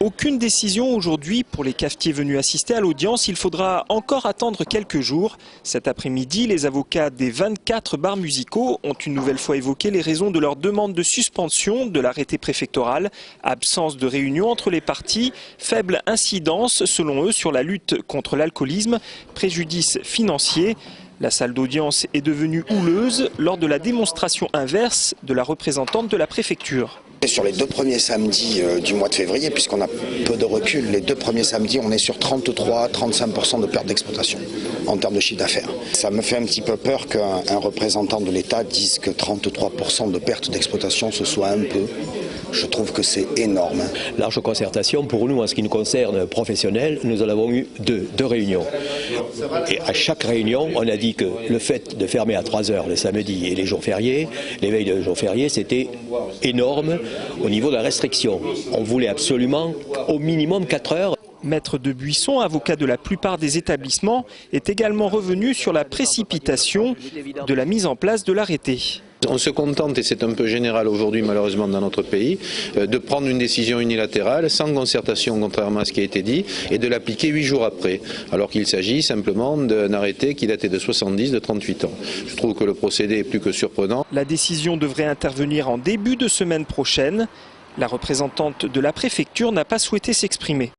Aucune décision aujourd'hui pour les cafetiers venus assister à l'audience. Il faudra encore attendre quelques jours. Cet après-midi, les avocats des 24 bars musicaux ont une nouvelle fois évoqué les raisons de leur demande de suspension de l'arrêté préfectoral. Absence de réunion entre les parties, faible incidence selon eux sur la lutte contre l'alcoolisme, préjudice financier. La salle d'audience est devenue houleuse lors de la démonstration inverse de la représentante de la préfecture. Sur les 2 premiers samedis du mois de février, puisqu'on a peu de recul, les 2 premiers samedis, on est sur 33-35% de perte d'exploitation en termes de chiffre d'affaires. Ça me fait un petit peu peur qu'un représentant de l'État dise que 33% de perte d'exploitation, ce soit un peu. Je trouve que c'est énorme. Large concertation, pour nous, en ce qui nous concerne professionnels, nous en avons eu deux réunions. Et à chaque réunion, on a dit que le fait de fermer à 3 heures les samedis et les jours fériés, les veilles de jours fériés, c'était énorme au niveau de la restriction. On voulait absolument au minimum 4 heures. Maître de Buisson, avocat de la plupart des établissements, est également revenu sur la précipitation de la mise en place de l'arrêté. On se contente, et c'est un peu général aujourd'hui malheureusement dans notre pays, de prendre une décision unilatérale, sans concertation contrairement à ce qui a été dit, et de l'appliquer 8 jours après, alors qu'il s'agit simplement d'un arrêté qui datait de 70, de 38 ans. Je trouve que le procédé est plus que surprenant. La décision devrait intervenir en début de semaine prochaine. La représentante de la préfecture n'a pas souhaité s'exprimer.